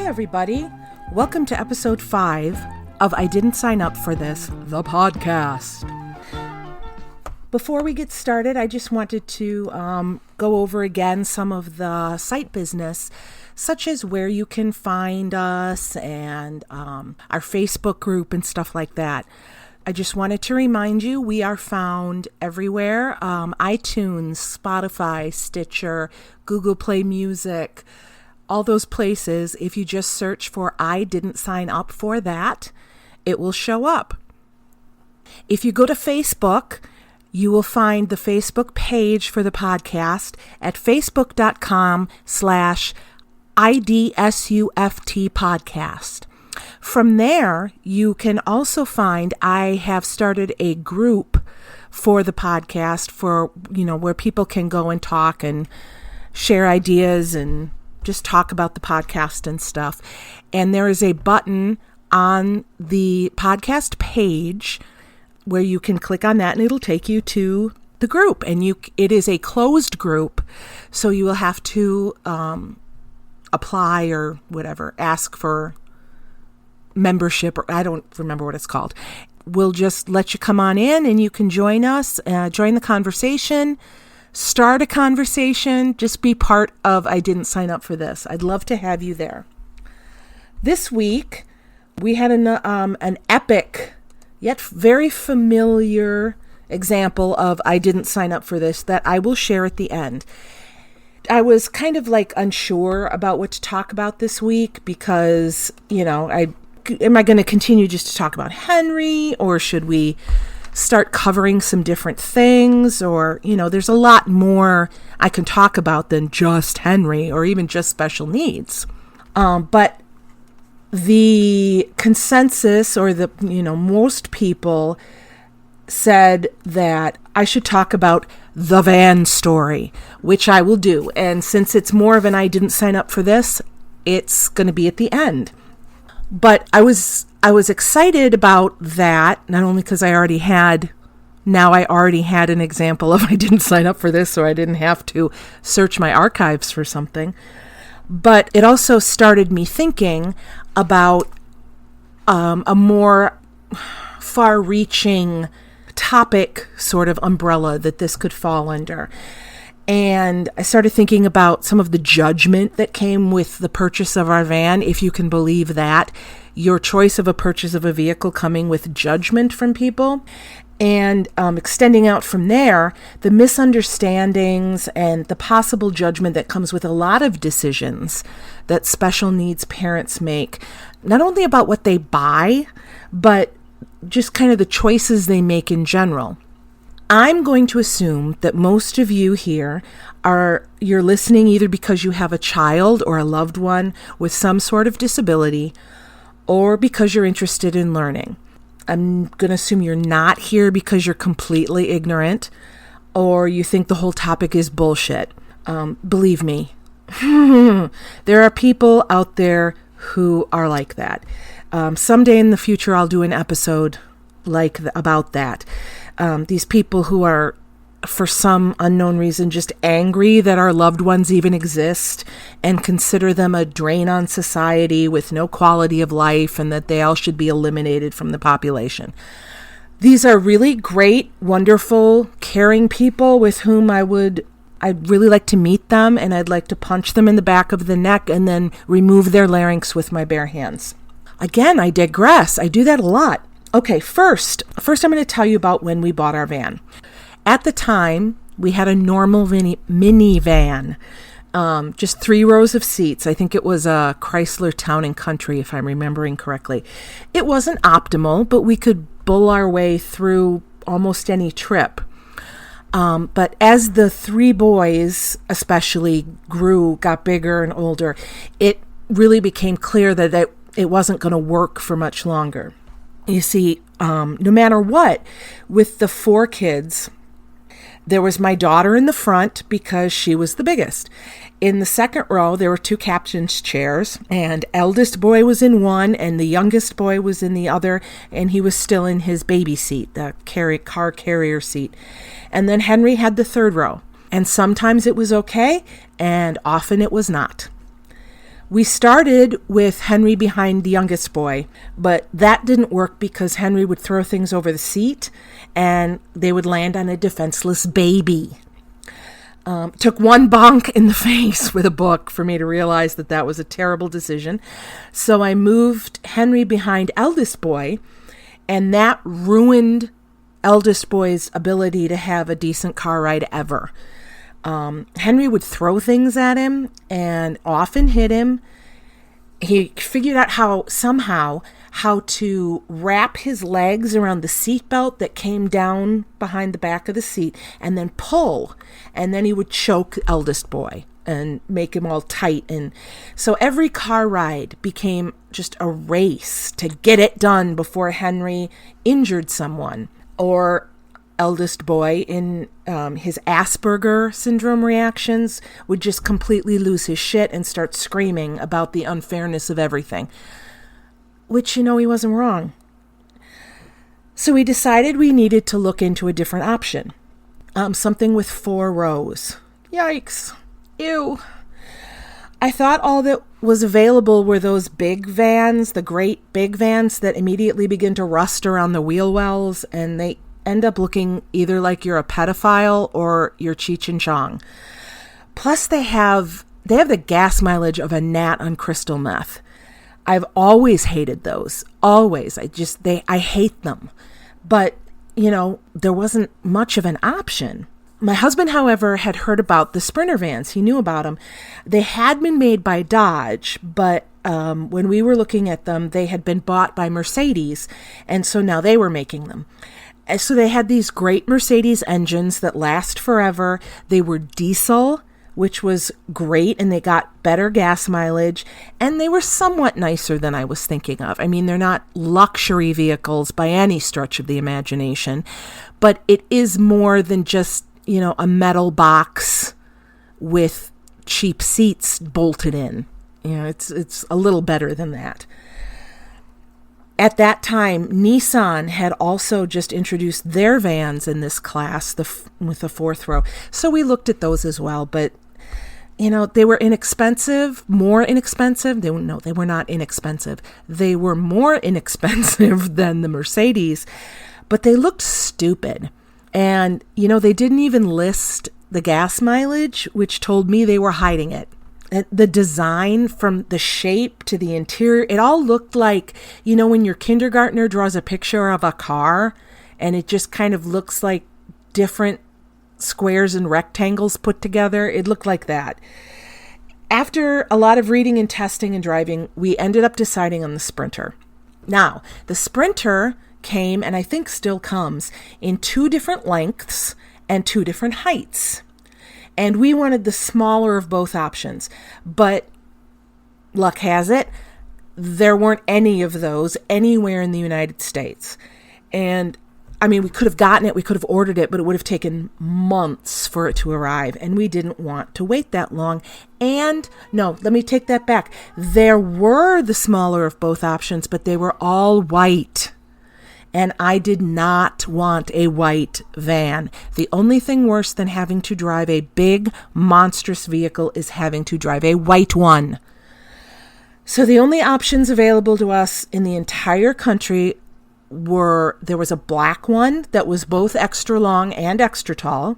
Hey everybody, welcome to episode 5 of I Didn't Sign Up for This, the podcast. Before we get started, I just wanted to go over again some of the site business, such as where you can find us and our Facebook group and stuff like that. I just wanted to remind you, we are found everywhere, iTunes, Spotify, Stitcher, Google Play Music, all those places. If you just search for I Didn't Sign Up for That, it will show up. If you go to Facebook, you will find the Facebook page for the podcast at facebook.com/IDSUFT podcast. From there, you can also find, I have started a group for the podcast for, where people can go and talk and share ideas and just talk about the podcast and stuff. And there is a button on the podcast page where you can click on that and it'll take you to the group. And it is a closed group, so you will have to apply or whatever, ask for membership, or I don't remember what it's called. We'll just let you come on in and you can join us, join the conversation, start a conversation, just be part of I Didn't Sign Up for This. I'd love to have you there. This week, we had an epic, yet very familiar example of I Didn't Sign Up for This that I will share at the end. I was kind of unsure about what to talk about this week because, am I going to continue just to talk about Henry, or should we start covering some different things? Or, there's a lot more I can talk about than just Henry or even just special needs. But the consensus, or most people said that I should talk about the van story, which I will do. And since it's more of an I didn't sign up for this, it's going to be at the end. But I was excited about that, not only because I already had an example of I didn't sign up for this, so I didn't have to search my archives for something, but it also started me thinking about a more far-reaching topic sort of umbrella that this could fall under. And I started thinking about some of the judgment that came with the purchase of our van, if you can believe that. Your choice of a purchase of a vehicle coming with judgment from people. And extending out from there, the misunderstandings and the possible judgment that comes with a lot of decisions that special needs parents make, not only about what they buy, but just kind of the choices they make in general. I'm going to assume that most of you here you're listening either because you have a child or a loved one with some sort of disability, or because you're interested in learning. I'm going to assume you're not here because you're completely ignorant or you think the whole topic is bullshit. Believe me, there are people out there who are like that. Someday in the future, I'll do an episode about that. These people who are, for some unknown reason, just angry that our loved ones even exist and consider them a drain on society with no quality of life and that they all should be eliminated from the population. These are really great, wonderful, caring people with whom I'd really like to meet them, and I'd like to punch them in the back of the neck and then remove their larynx with my bare hands. Again, I digress. I do that a lot. Okay, first I'm going to tell you about when we bought our van. At the time, we had a normal minivan, just 3 rows of seats. I think it was a Chrysler Town and Country, if I'm remembering correctly. It wasn't optimal, but we could bull our way through almost any trip. But as the 3 boys especially got bigger and older, it really became clear that it wasn't going to work for much longer. You see, no matter what, with the 4 kids, there was my daughter in the front because she was the biggest. In the second row, there were 2 captain's chairs, and eldest boy was in one, and the youngest boy was in the other, and he was still in his baby seat, the car carrier seat. And then Henry had the third row, and sometimes it was okay, and often it was not. We started with Henry behind the youngest boy, but that didn't work because Henry would throw things over the seat and they would land on a defenseless baby. Took one bonk in the face with a book for me to realize that that was a terrible decision. So I moved Henry behind eldest boy, and that ruined eldest boy's ability to have a decent car ride ever. Henry would throw things at him and often hit him. He figured out how to wrap his legs around the seatbelt that came down behind the back of the seat and then pull. And then he would choke eldest boy and make him all tight. And so every car ride became just a race to get it done before Henry injured someone, or eldest boy in his Asperger syndrome reactions would just completely lose his shit and start screaming about the unfairness of everything. Which, he wasn't wrong. So we decided we needed to look into a different option. Something with 4 rows. Yikes. Ew. I thought all that was available were those big vans, the great big vans that immediately begin to rust around the wheel wells, and they end up looking either like you're a pedophile or you're Cheech and Chong. Plus they have the gas mileage of a gnat on crystal meth. I've always hated those. Always. I hate them. But, there wasn't much of an option. My husband, however, had heard about the Sprinter vans. He knew about them. They had been made by Dodge, but when we were looking at them, they had been bought by Mercedes, and so now they were making them. And so they had these great Mercedes engines that last forever. They were diesel, which was great, and they got better gas mileage, and they were somewhat nicer than I was thinking of. I mean, they're not luxury vehicles by any stretch of the imagination, but it is more than just, a metal box with cheap seats bolted in. It's a little better than that. At that time, Nissan had also just introduced their vans in this class with the 4th row. So we looked at those as well, but they were inexpensive, more inexpensive. They were not inexpensive. They were more inexpensive than the Mercedes, but they looked stupid. And, they didn't even list the gas mileage, which told me they were hiding it. The design, from the shape to the interior, it all looked like, when your kindergartner draws a picture of a car and it just kind of looks like different squares and rectangles put together. It looked like that. After a lot of reading and testing and driving, we ended up deciding on the Sprinter. Now, the Sprinter came, and I think still comes, in 2 different lengths and 2 different heights. And we wanted the smaller of both options. But luck has it, there weren't any of those anywhere in the United States. And we could have gotten it, we could have ordered it, but it would have taken months for it to arrive. And we didn't want to wait that long. And no, let me take that back. There were the smaller of both options, but they were all white. And I did not want a white van. The only thing worse than having to drive a big, monstrous vehicle is having to drive a white one. So the only options available to us in the entire country there was a black one that was both extra long and extra tall.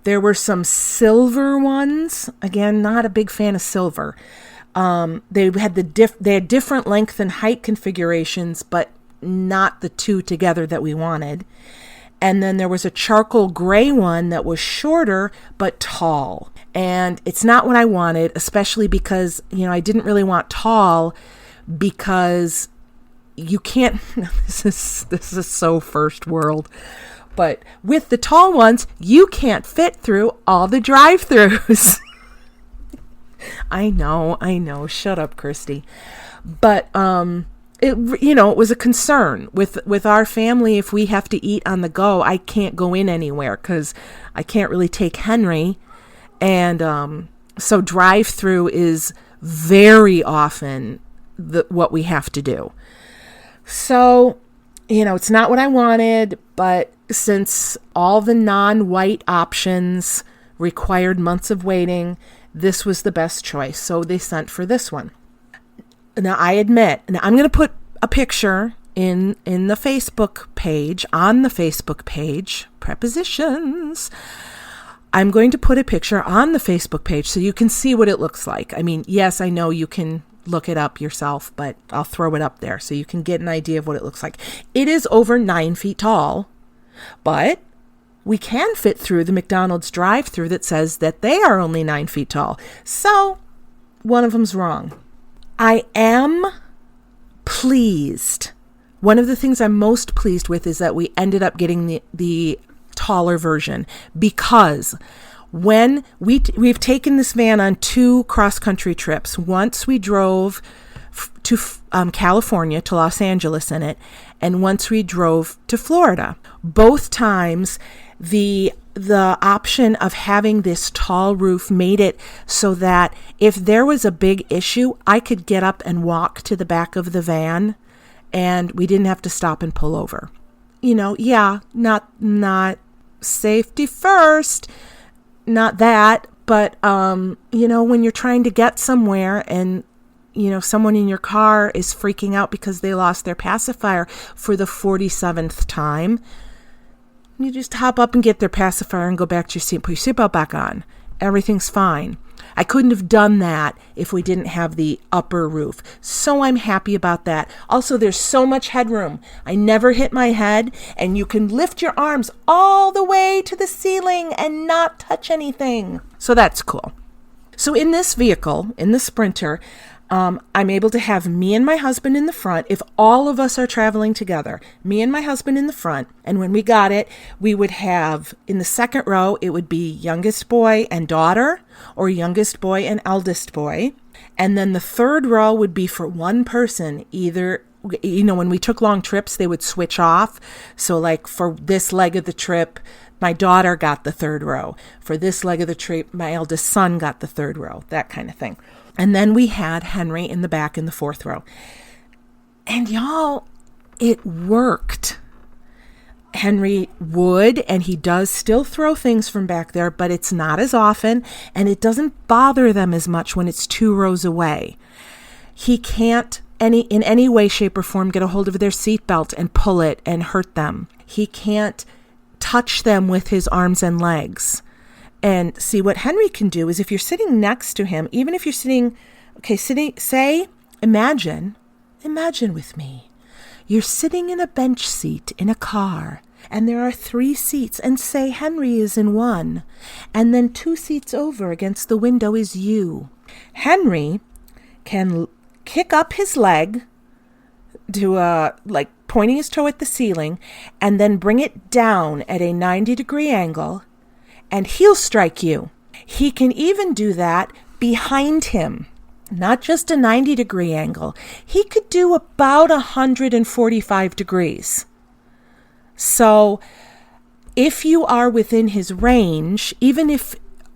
There were some silver ones. Again, not a big fan of silver. They had different length and height configurations, but not the 2 together that we wanted. And then there was a charcoal gray one that was shorter but tall. And it's not what I wanted, especially because, I didn't really want tall, because you can't, this is so first world, but with the tall ones, you can't fit through all the drive-thrus. I know, shut up, Christy. But, it was a concern with our family. If we have to eat on the go, I can't go in anywhere because I can't really take Henry. And so drive-through is very often what we have to do. So, it's not what I wanted, but since all the non-white options required months of waiting, this was the best choice. So they sent for this one. Now, I admit, now I'm going to put a picture in the Facebook page, on the Facebook page, prepositions. I'm going to put a picture on the Facebook page so you can see what it looks like. I mean, yes, I know you can look it up yourself, but I'll throw it up there so you can get an idea of what it looks like. It is over 9 feet tall, but we can fit through the McDonald's drive-thru that says that they are only 9 feet tall. So one of them's wrong. I am pleased. One of the things I'm most pleased with is that we ended up getting the taller version, because when we've taken this van on 2 cross-country trips. Once we drove to California, to Los Angeles in it, and once we drove to Florida. Both times, the option of having this tall roof made it so that if there was a big issue, I could get up and walk to the back of the van, and we didn't have to stop and pull over. You know, yeah, not safety first, not that, but, you know, when you're trying to get somewhere and, you know, someone in your car is freaking out because they lost their pacifier for the 47th time, you just hop up and get their pacifier and go back to your seat, put your seatbelt back on. Everything's fine. I couldn't have done that if we didn't have the upper roof. So I'm happy about that. Also, there's so much headroom. I never hit my head, and you can lift your arms all the way to the ceiling and not touch anything. So that's cool. So in this vehicle, in the Sprinter, I'm able to have me and my husband in the front. If all of us are traveling together, me and my husband in the front. And when we got it, we would have, in the second row, it would be youngest boy and daughter, or youngest boy and eldest boy. And then the third row would be for one person, either, you know, when we took long trips, they would switch off. So like for this leg of the trip, my daughter got the third row. For this leg of the trip, my eldest son got the third row, that kind of thing. And then we had Henry in the back in the fourth row. And y'all, it worked. Henry would, and he does still throw things from back there, but it's not as often, and it doesn't bother them as much when it's 2 rows away. He can't in any way, shape, or form get a hold of their seatbelt and pull it and hurt them. He can't touch them with his arms and legs. And see, what Henry can do is if you're sitting next to him, even if you're imagine with me, you're sitting in a bench seat in a car, and there are 3 seats, and say Henry is in one, and then 2 seats over against the window is you. Henry can kick up his leg to like pointing his toe at the ceiling, and then bring it down at a 90-degree angle, and he'll strike you. He can even do that behind him, not just a 90-degree angle. He could do about 145 degrees. So if you are within his range, even if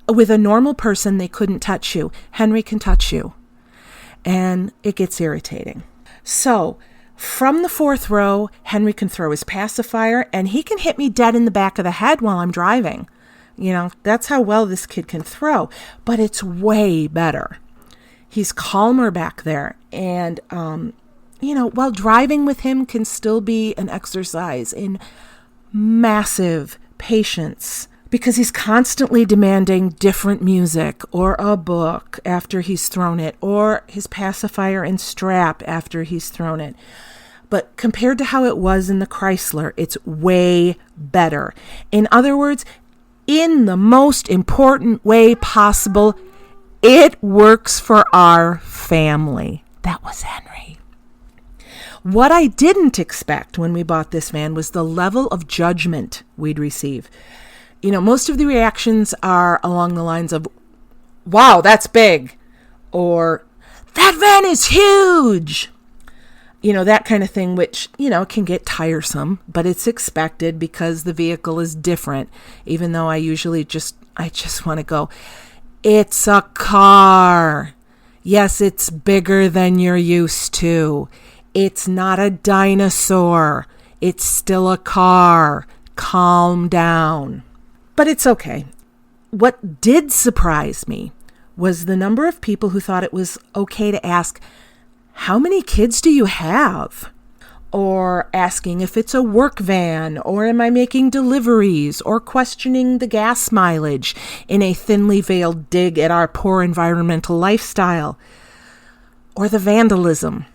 with a normal person they couldn't touch you, Henry can touch you. And it gets irritating. So from the 4th row, Henry can throw his pacifier, and he can hit me dead in the back of the head while I'm driving. You know, that's how well this kid can throw, but it's way better. He's calmer back there. And, you know, while driving with him can still be an exercise in massive patience, because he's constantly demanding different music or a book after he's thrown it, or his pacifier and strap after he's thrown it. But compared to how it was in the Chrysler, it's way better. In other words, in the most important way possible, it works for our family. That was Henry. What I didn't expect when we bought this van was the level of judgment we'd receive. You know, most of the reactions are along the lines of, wow, that's big, or that van is huge. You know, that kind of thing, which, you know, can get tiresome, but it's expected because the vehicle is different, even though I just want to go, it's a car. Yes, it's bigger than you're used to. It's not a dinosaur. It's still a car. Calm down. But it's okay. What did surprise me was the number of people who thought it was okay to ask, "How many kids do you have?" Or asking if it's a work van, or am I making deliveries, or questioning the gas mileage in a thinly veiled dig at our poor environmental lifestyle. Or the vandalism.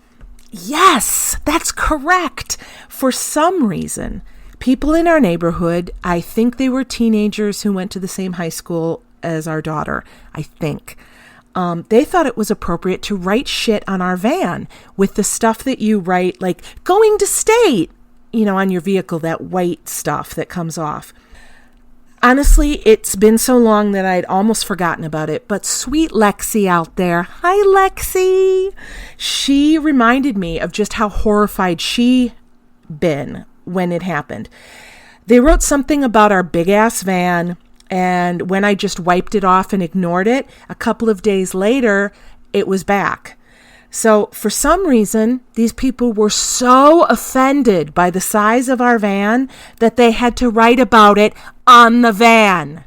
Yes, that's correct. For some reason, people in our neighborhood, I think they were teenagers who went to the same high school as our daughter, I think. They thought it was appropriate to write shit on our van with the stuff that you write, like going to state, on your vehicle, that white stuff that comes off. Honestly, it's been so long that I'd almost forgotten about it, but sweet Lexi out there, hi Lexi, she reminded me of just how horrified she'd been when it happened. They wrote something about our big ass van, and when I just wiped it off and ignored it, a couple of days later, it was back. So for some reason, these people were so offended by the size of our van that they had to write about it on the van.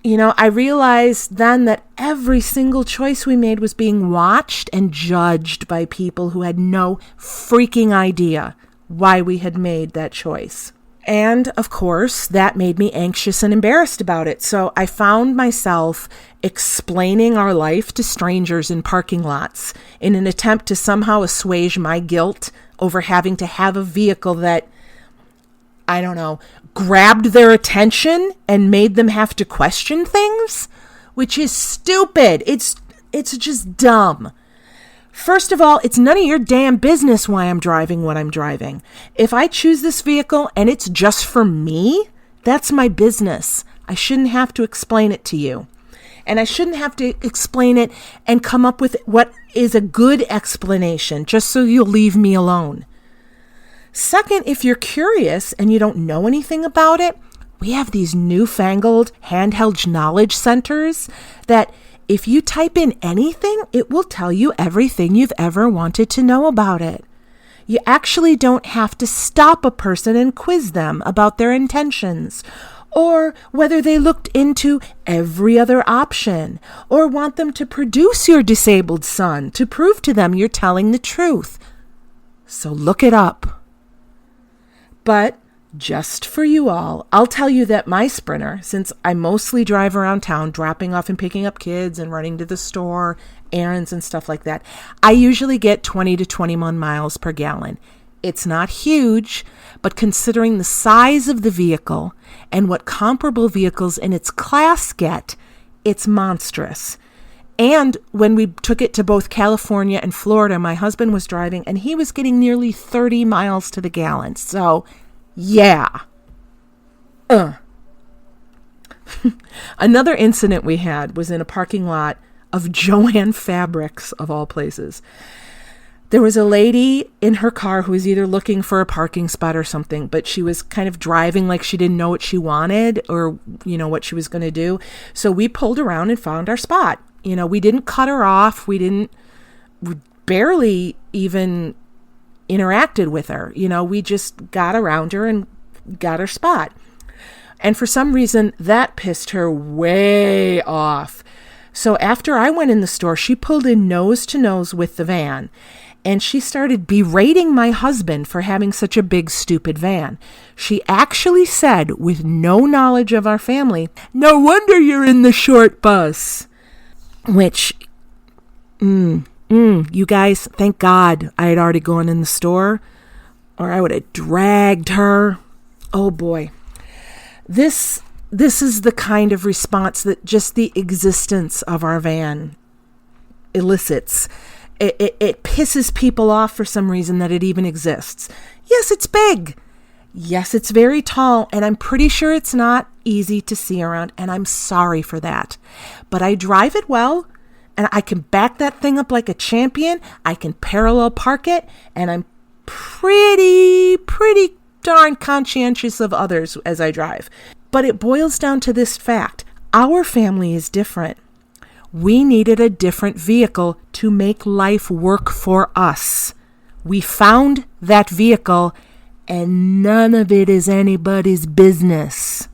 I realized then that every single choice we made was being watched and judged by people who had no freaking idea why we had made that choice. And, of course, that made me anxious and embarrassed about it. So I found myself explaining our life to strangers in parking lots in an attempt to somehow assuage my guilt over having to have a vehicle that, I don't know, grabbed their attention and made them have to question things, which is stupid. It's just dumb. First of all, it's none of your damn business why I'm driving what I'm driving. If I choose this vehicle and it's just for me, that's my business. I shouldn't have to explain it to you. And I shouldn't have to explain it and come up with what is a good explanation just so you'll leave me alone. Second, if you're curious and you don't know anything about it, we have these newfangled handheld knowledge centers that if you type in anything, it will tell you everything you've ever wanted to know about it. You actually don't have to stop a person and quiz them about their intentions, or whether they looked into every other option, or want them to produce your disabled son to prove to them you're telling the truth. So look it up. But just for you all, I'll tell you that my Sprinter, since I mostly drive around town dropping off and picking up kids and running to the store, errands and stuff like that, I usually get 20 to 21 miles per gallon. It's not huge, but considering the size of the vehicle and what comparable vehicles in its class get, it's monstrous. And when we took it to both California and Florida, my husband was driving and he was getting nearly 30 miles to the gallon. So yeah. Another incident we had was in a parking lot of Joann Fabrics, of all places. There was a lady in her car who was either looking for a parking spot or something, but she was kind of driving like she didn't know what she wanted or, what she was going to do. So we pulled around and found our spot. We didn't cut her off. We barely even interacted with her. We just got around her and got her spot. And for some reason, that pissed her way off. So after I went in the store, she pulled in nose to nose with the van. And she started berating my husband for having such a big, stupid van. She actually said, with no knowledge of our family, "No wonder you're in the short bus." Which, you guys, thank God I had already gone in the store, or I would have dragged her. Oh boy. This is the kind of response that just the existence of our van elicits. It pisses people off for some reason that it even exists. Yes, it's big. Yes, it's very tall, and I'm pretty sure it's not easy to see around, and I'm sorry for that. But I drive it well, and I can back that thing up like a champion. I can parallel park it, and I'm pretty darn conscientious of others as I drive. But it boils down to this fact. Our family is different. We needed a different vehicle to make life work for us. We found that vehicle, and none of it is anybody's business.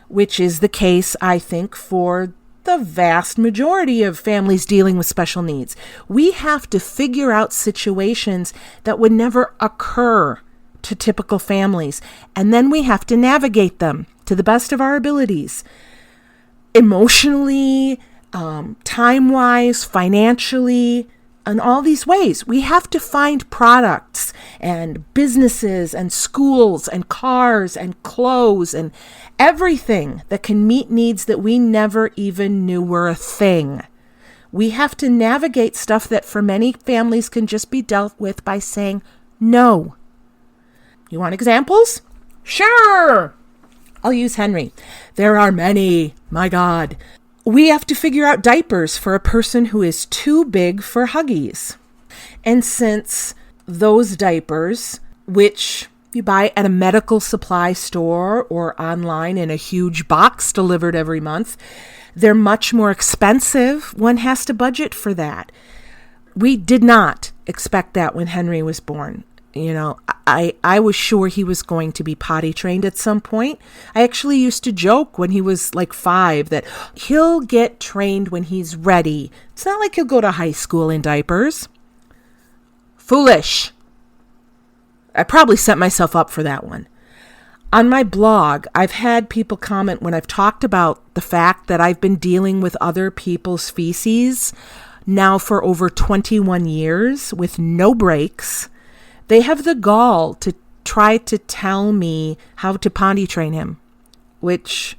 Which is the case, I think, for the vast majority of families dealing with special needs. We have to figure out situations that would never occur to typical families, and then we have to navigate them to the best of our abilities, emotionally, time-wise, financially, in all these ways. We have to find products and businesses and schools and cars and clothes and everything that can meet needs that we never even knew were a thing. We have to navigate stuff that for many families can just be dealt with by saying no. You want examples? Sure! I'll use Henry. There are many, my God. We have to figure out diapers for a person who is too big for Huggies. And since those diapers, which you buy at a medical supply store or online in a huge box delivered every month, they're much more expensive. One has to budget for that. We did not expect that when Henry was born. You know, I was sure he was going to be potty trained at some point. I actually used to joke when he was like 5 that he'll get trained when he's ready. It's not like he'll go to high school in diapers. Foolish. I probably set myself up for that one. On my blog, I've had people comment when I've talked about the fact that I've been dealing with other people's feces now for over 21 years with no breaks. They have the gall to try to tell me how to potty train him, which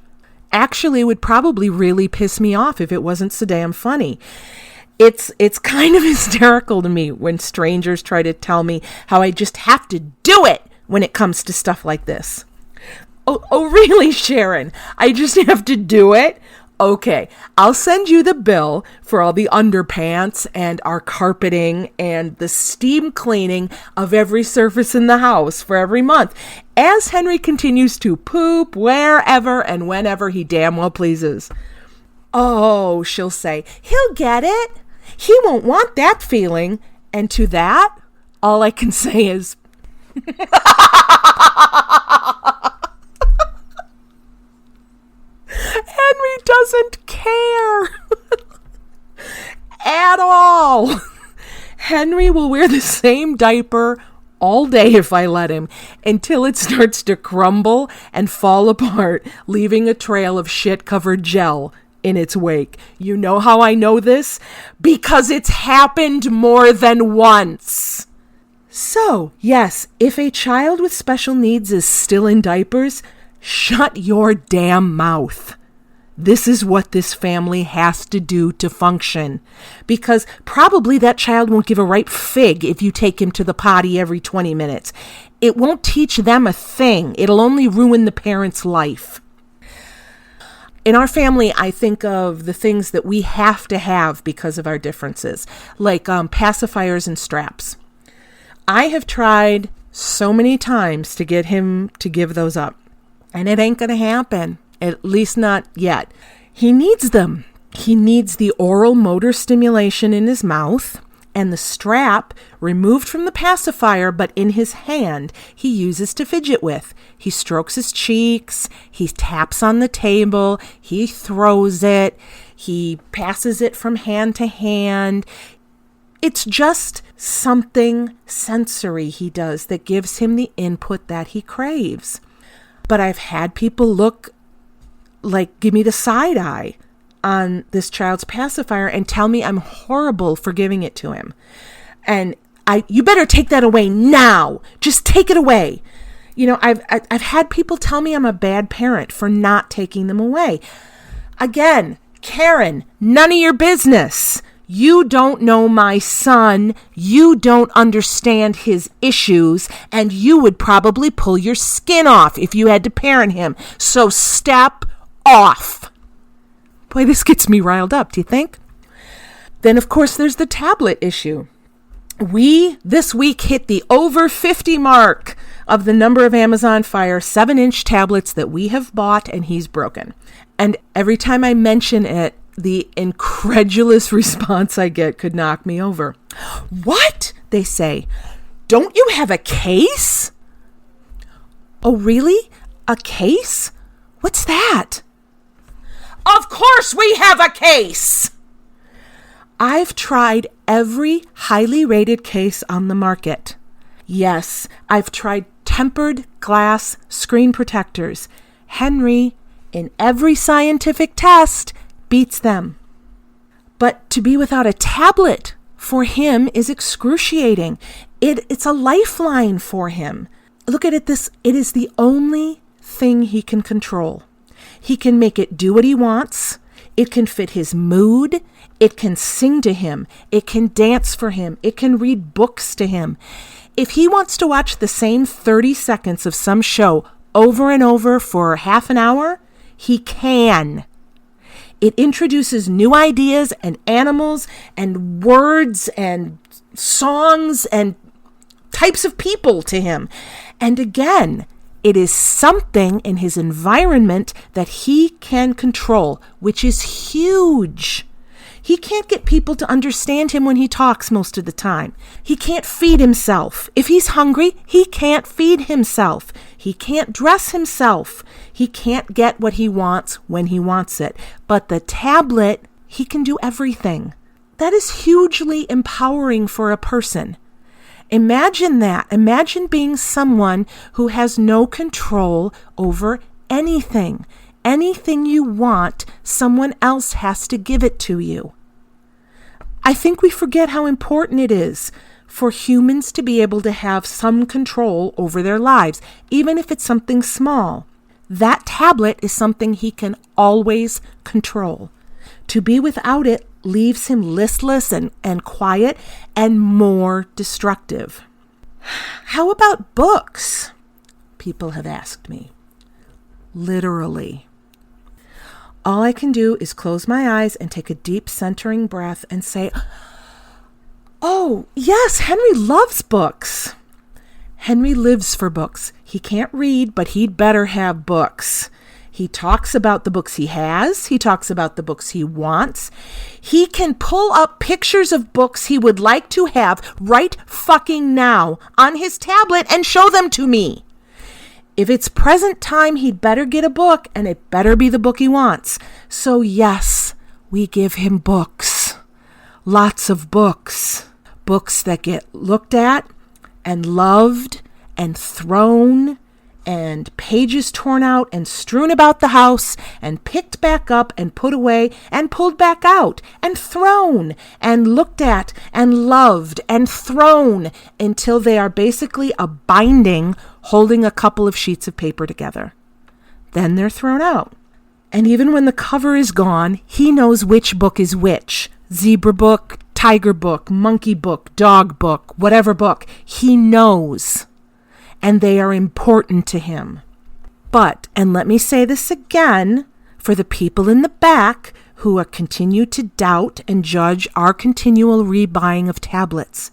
actually would probably really piss me off if it wasn't so damn funny. It's kind of hysterical to me when strangers try to tell me how I just have to do it when it comes to stuff like this. Oh, really, Sharon? I just have to do it? Okay, I'll send you the bill for all the underpants and our carpeting and the steam cleaning of every surface in the house for every month, as Henry continues to poop wherever and whenever he damn well pleases. Oh, she'll say, he'll get it. He won't want that feeling. And to that, all I can say is... Henry doesn't care at all. Henry will wear the same diaper all day if I let him, until it starts to crumble and fall apart, leaving a trail of shit-covered gel in its wake. You know how I know this? Because it's happened more than once. So, yes, if a child with special needs is still in diapers, shut your damn mouth. This is what this family has to do to function. Because probably that child won't give a ripe fig if you take him to the potty every 20 minutes. It won't teach them a thing. It'll only ruin the parent's life. In our family, I think of the things that we have to have because of our differences, like pacifiers and straps. I have tried so many times to get him to give those up. And it ain't going to happen, at least not yet. He needs them. He needs the oral motor stimulation in his mouth and the strap removed from the pacifier, but in his hand he uses to fidget with. He strokes his cheeks, he taps on the table, he throws it, he passes it from hand to hand. It's just something sensory he does that gives him the input that he craves. But I've had people look like, give me the side eye on this child's pacifier and tell me I'm horrible for giving it to him. And you better take that away now. Just take it away. You know, I've had people tell me I'm a bad parent for not taking them away. Again, Karen, none of your business. You don't know my son, you don't understand his issues, and you would probably pull your skin off if you had to parent him. So step off. Boy, this gets me riled up, do you think? Then, of course, there's the tablet issue. We, this week, hit the over 50 mark of the number of Amazon Fire 7-inch tablets that we have bought and he's broken. And every time I mention it, the incredulous response I get could knock me over. What? They say. Don't you have a case? Oh, really? A case? What's that? Of course we have a case! I've tried every highly rated case on the market. Yes, I've tried tempered glass screen protectors. Henry, in every scientific test, beats them. But to be without a tablet for him is excruciating. It's a lifeline for him. Look at it this, it is the only thing he can control. He can make it do what he wants. It can fit his mood. It can sing to him. It can dance for him. It can read books to him. If he wants to watch the same 30 seconds of some show over and over for half an hour, he can. It introduces new ideas and animals and words and songs and types of people to him. And again, it is something in his environment that he can control, which is huge. He can't get people to understand him when he talks most of the time. He can't feed himself. If he's hungry, he can't feed himself. He can't dress himself. He can't get what he wants when he wants it. But the tablet, he can do everything. That is hugely empowering for a person. Imagine that. Imagine being someone who has no control over anything. Anything you want, someone else has to give it to you. I think we forget how important it is for humans to be able to have some control over their lives, even if it's something small. That tablet is something he can always control. To be without it leaves him listless and quiet and more destructive. How about books? People have asked me. Literally. All I can do is close my eyes and take a deep centering breath and say, oh, yes, Henry loves books. Henry lives for books. He can't read, but he'd better have books. He talks about the books he has. He talks about the books he wants. He can pull up pictures of books he would like to have right fucking now on his tablet and show them to me. If it's present time, he'd better get a book, and it better be the book he wants. So yes, we give him books. Lots of books. Books that get looked at and loved and thrown and pages torn out and strewn about the house and picked back up and put away and pulled back out and thrown and looked at and loved and thrown until they are basically a binding holding a couple of sheets of paper together. Then they're thrown out. And even when the cover is gone, he knows which book is which. Zebra book, tiger book, monkey book, dog book, whatever book. He knows. And they are important to him. But, and let me say this again, for the people in the back who continue to doubt and judge our continual rebuying of tablets,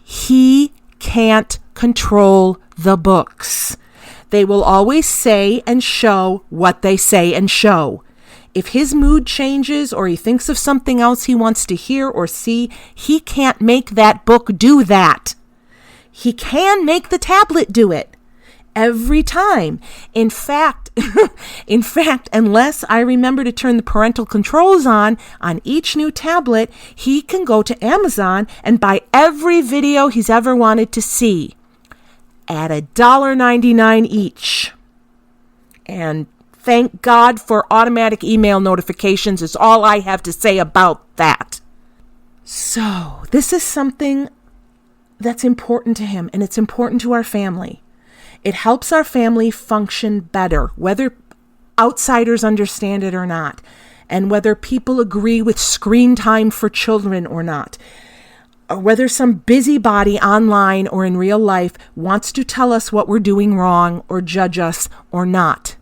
he can't control the books. They will always say and show what they say and show. If his mood changes or he thinks of something else he wants to hear or see, he can't make that book do that. He can make the tablet do it every time. In fact, unless I remember to turn the parental controls on each new tablet, he can go to Amazon and buy every video he's ever wanted to see at $1.99 each. And thank God for automatic email notifications is all I have to say about that. So, this is something that's important to him, and it's important to our family. It helps our family function better, whether outsiders understand it or not, and whether people agree with screen time for children or not, or whether some busybody online or in real life wants to tell us what we're doing wrong or judge us or not.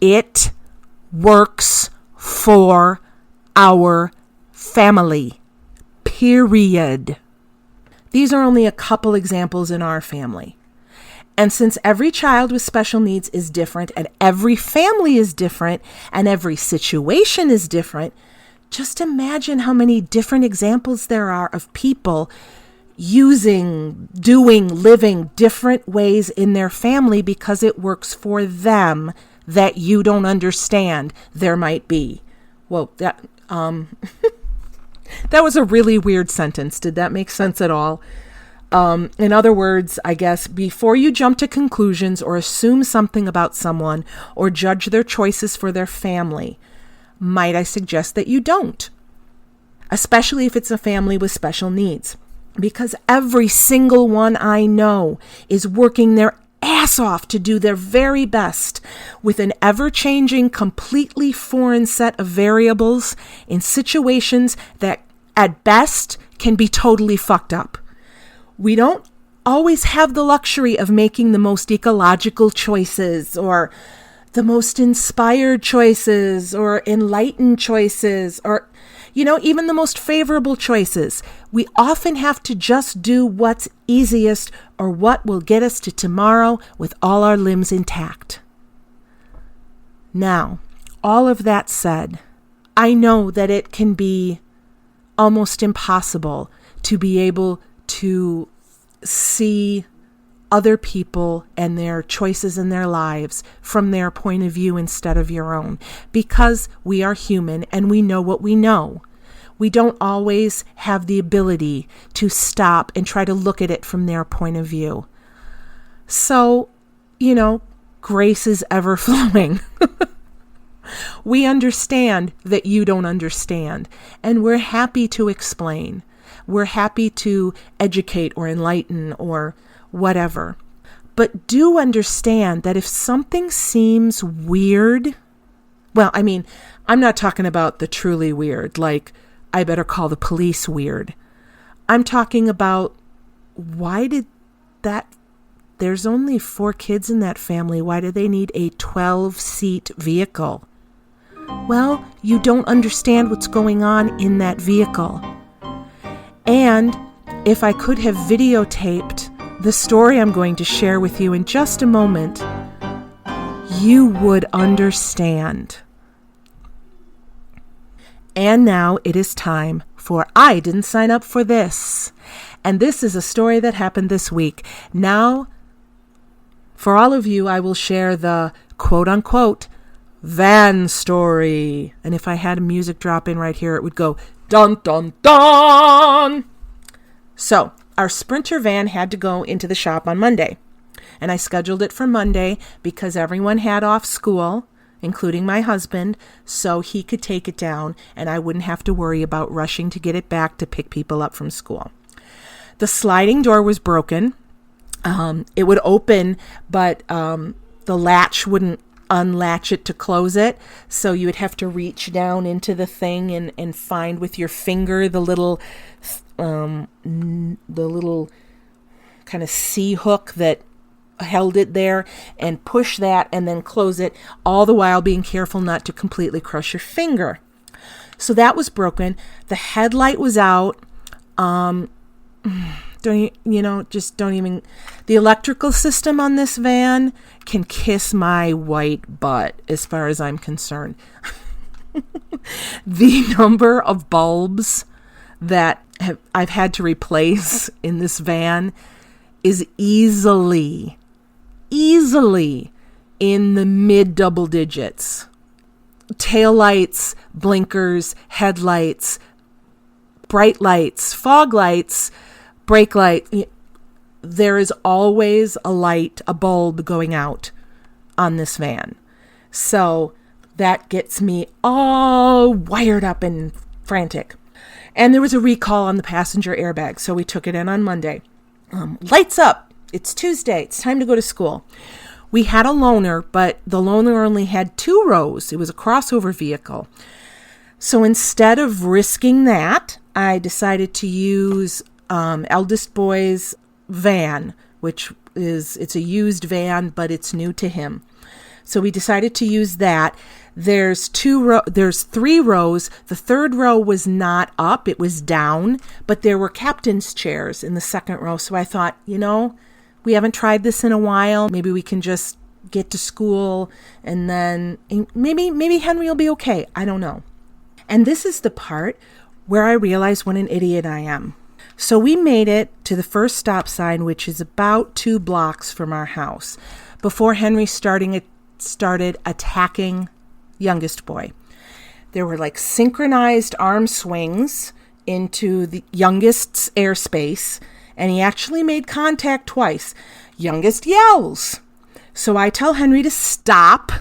It works for our family. Period. These are only a couple examples in our family. And since every child with special needs is different and every family is different and every situation is different, just imagine how many different examples there are of people using, doing, living different ways in their family because it works for them, that you don't understand there might be. Well, that that was a really weird sentence. Did that make sense at all? In other words, I guess, before you jump to conclusions or assume something about someone or judge their choices for their family, might I suggest that you don't? Especially if it's a family with special needs. Because every single one I know is working their ass off to do their very best with an ever-changing, completely foreign set of variables in situations that, at best, can be totally fucked up. We don't always have the luxury of making the most ecological choices or the most inspired choices or enlightened choices or, even the most favorable choices. We often have to just do what's easiest or what will get us to tomorrow with all our limbs intact. Now, all of that said, I know that it can be almost impossible to be able to see other people and their choices in their lives from their point of view instead of your own, because we are human and we know what we know. We don't always have the ability to stop and try to look at it from their point of view. So, grace is ever flowing. We understand that you don't understand, and we're happy to explain. We're happy to educate or enlighten or whatever. But do understand that if something seems weird, I'm not talking about the truly weird, like I better call the police weird. I'm talking about there's only 4 kids in that family. Why do they need a 12-seat vehicle? Well, you don't understand what's going on in that vehicle. And if I could have videotaped the story I'm going to share with you in just a moment, you would understand. And now it is time for I Didn't Sign Up for This. And this is a story that happened this week. Now, for all of you, I will share the quote-unquote van story. And if I had a music drop in right here, it would go dun dun dun. So our Sprinter van had to go into the shop on Monday, and I scheduled it for Monday because everyone had off school, including my husband, so he could take it down and I wouldn't have to worry about rushing to get it back to pick people up from school. The sliding door was broken. It would open, but the latch wouldn't unlatch it to close it, so you would have to reach down into the thing and find with your finger the little kind of C hook that held it there and push that and then close it, all the while being careful not to completely crush your finger. So that was broken. The headlight was out. The electrical system on this van can kiss my white butt as far as I'm concerned. The number of bulbs that I've had to replace in this van is easily in the mid double digits. Taillights, blinkers, headlights, bright lights, fog lights, brake light. There is always a bulb going out on this van. So that gets me all wired up and frantic. And there was a recall on the passenger airbag, so we took it in on Monday. Lights up. It's Tuesday. It's time to go to school. We had a loaner, but the loaner only had 2 rows. It was a crossover vehicle. So instead of risking that, I decided to use eldest boy's van, it's a used van, but it's new to him. So we decided to use that. There's 3 rows. The 3rd row was not up, it was down, but there were captain's chairs in the 2nd row. So I thought, we haven't tried this in a while. Maybe we can just get to school and then maybe Henry will be okay. I don't know. And this is the part where I realize what an idiot I am. So we made it to the first stop sign, which is about 2 blocks from our house, before Henry started started attacking youngest boy. There were like synchronized arm swings into the youngest's airspace, and he actually made contact twice. Youngest yells. So I tell Henry to stop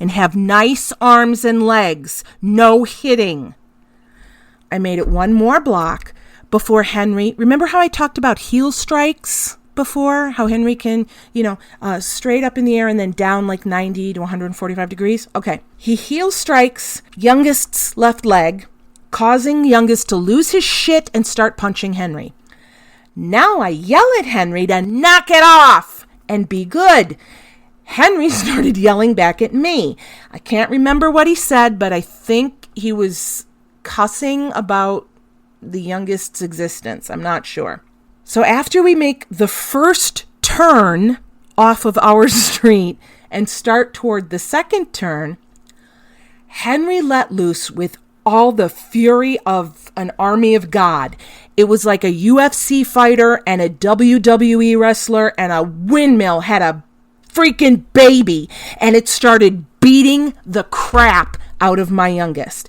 and have nice arms and legs. No hitting. I made it one more block before Henry. Remember how I talked about heel strikes before? How Henry can, straight up in the air and then down like 90 to 145 degrees? Okay. He heel strikes youngest's left leg, causing youngest to lose his shit and start punching Henry. Now I yell at Henry to knock it off and be good. Henry started yelling back at me. I can't remember what he said, but I think he was cussing about the youngest's existence. I'm not sure. So after we make the first turn off of our street and start toward the second turn, Henry let loose with all the fury of an army of God. It was like a UFC fighter and a WWE wrestler and a windmill had a freaking baby, and it started beating the crap out of my youngest.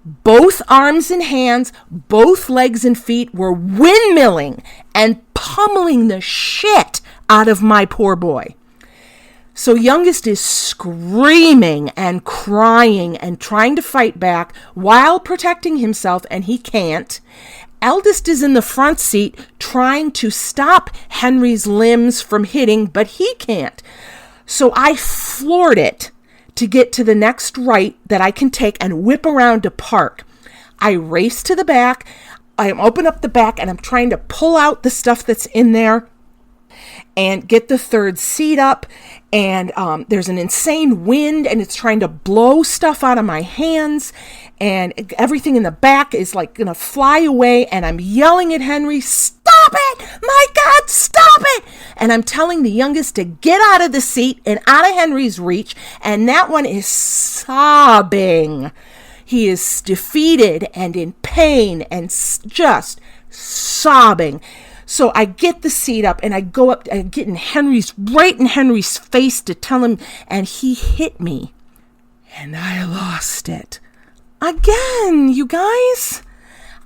Both arms and hands, both legs and feet were windmilling and pummeling the shit out of my poor boy. So youngest is screaming and crying and trying to fight back while protecting himself, and he can't. Eldest is in the front seat trying to stop Henry's limbs from hitting, but he can't. So I floored it to get to the next right that I can take and whip around to park. I race to the back. I open up the back and I'm trying to pull out the stuff that's in there and get the third seat up. And there's an insane wind and it's trying to blow stuff out of my hands. And everything in the back is like going to fly away. And I'm yelling at Henry, stop it! My God, stop it! And I'm telling the youngest to get out of the seat and out of Henry's reach. And that one is sobbing. He is defeated and in pain and just sobbing. So I get the seat up and I go up and get right in Henry's face to tell him, and he hit me. And I lost it. Again, you guys.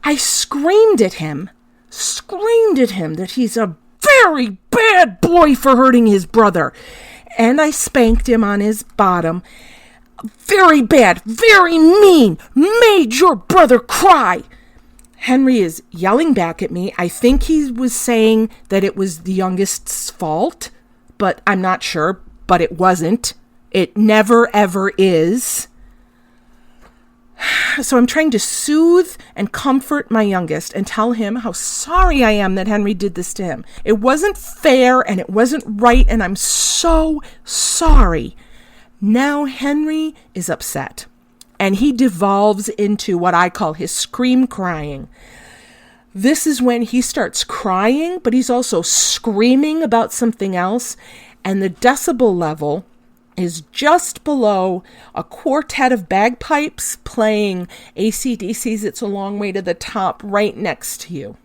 I screamed at him that he's a very bad boy for hurting his brother. And I spanked him on his bottom. Very bad, very mean, made your brother cry. Henry is yelling back at me. I think he was saying that it was the youngest's fault, but I'm not sure, but it wasn't. It never, ever is. So I'm trying to soothe and comfort my youngest and tell him how sorry I am that Henry did this to him. It wasn't fair and it wasn't right, and I'm so sorry. Now Henry is upset. And he devolves into what I call his scream crying. This is when he starts crying, but he's also screaming about something else. And the decibel level is just below a quartet of bagpipes playing AC/DC's It's a Long Way to the Top right next to you.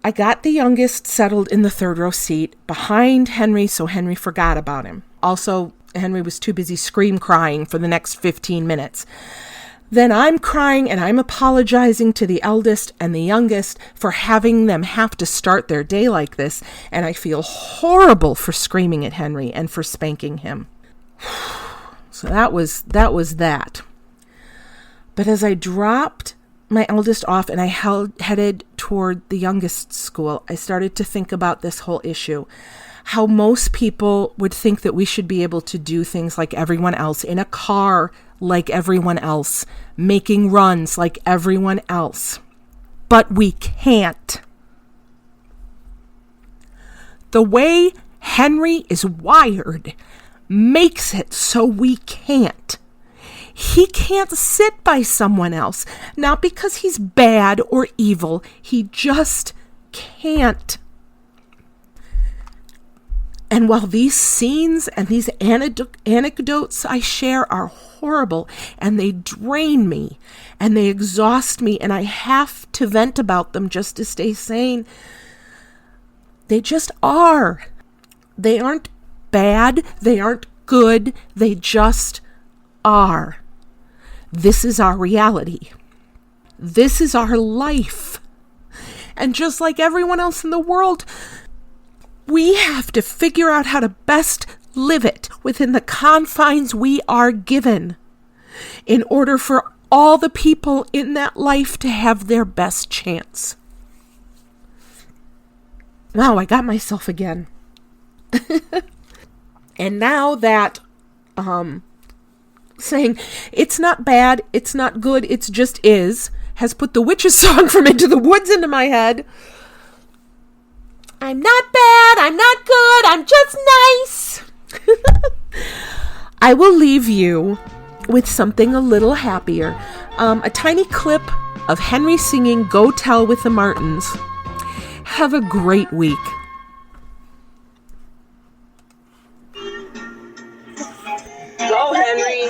I got the youngest settled in the third row seat behind Henry, so Henry forgot about him. Also, Henry was too busy scream crying for the next 15 minutes. Then I'm crying and I'm apologizing to the eldest and the youngest for having them have to start their day like this. And I feel horrible for screaming at Henry and for spanking him. So that was that. But as I dropped my eldest off and I headed toward the youngest's school, I started to think about this whole issue. How most people would think that we should be able to do things like everyone else, in a car like everyone else, making runs like everyone else. But we can't. The way Henry is wired makes it so we can't. He can't sit by someone else, not because he's bad or evil. He just can't. And while these scenes and these anecdotes I share are horrible and they drain me and they exhaust me and I have to vent about them just to stay sane, they just are. They aren't bad. They aren't good. They just are. This is our reality. This is our life. And just like everyone else in the world, we have to figure out how to best live it within the confines we are given in order for all the people in that life to have their best chance. Wow, I got myself again. And now that saying it's not bad, it's not good, it's just is, has put the witch's song from Into the Woods into my head. I'm not bad, I'm not good, I'm just nice. I will leave you with something a little happier. A tiny clip of Henry singing Go Tell with the Martins. Have a great week. Go, Henry.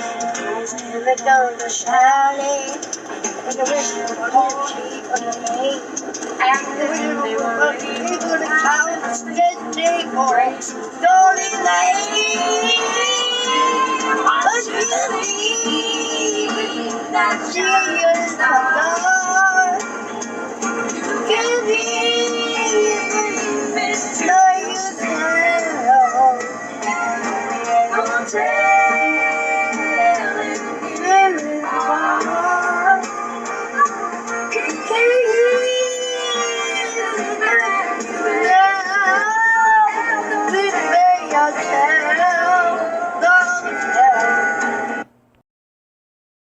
Tell